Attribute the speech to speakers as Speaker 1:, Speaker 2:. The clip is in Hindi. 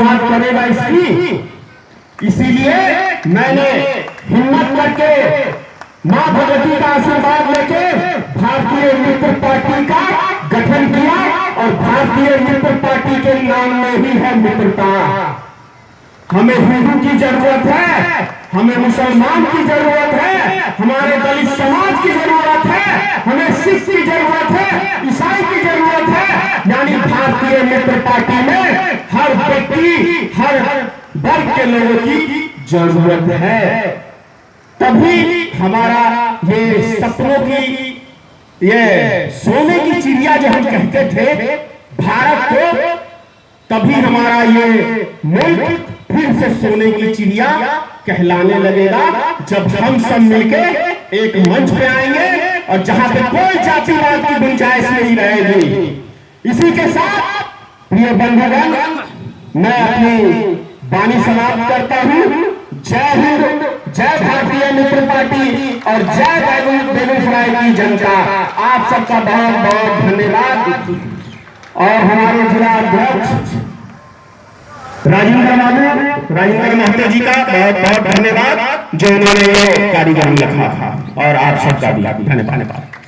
Speaker 1: शुरुआत करेगा इसकी। इसीलिए मैंने हिम्मत करके मां भगवती का आशीर्वाद लेके भारतीय मित्र पार्टी का गठन किया और भारतीय मित्र पार्टी के नाम में ही है मित्रता। हमें हिंदू की जरूरत है, हमें मुसलमान की जरूरत है, हमारे दलित समाज की जरूरत है, हमें सिख की जरूरत है, ईसाई की जरूरत है। यानी भारतीय मित्र पार्टी में हर व्यक्ति, हर वर्ग के लोगों की जरूरत है। तभी हमारा ये सपनों की, ये सोने की चिड़िया जो हम कहते थे भारत को, तभी हमारा ये मुल्क फिर से सोने की चिड़िया कहलाने लगेगा, जब हम सब मिलके एक मंच पे आएंगे और जहां पे कोई जातिवाद की गुंजाइश नहीं रहेगी। इसी के साथ प्रिय बंधुगण, मैं अपनी वाणी समाप्त करता हूं। जय हिंद, जय भारतीय मित्र पार्टी और जय बेगूसराय की जनता। आप सबका बहुत बहुत धन्यवाद। और हमारे जिला अध्यक्ष राजेंद्र महतो जी का बहुत बहुत धन्यवाद, जो उन्होंने ये कार्यक्रम लिखा था। और आप सबका भी धन्यवाद।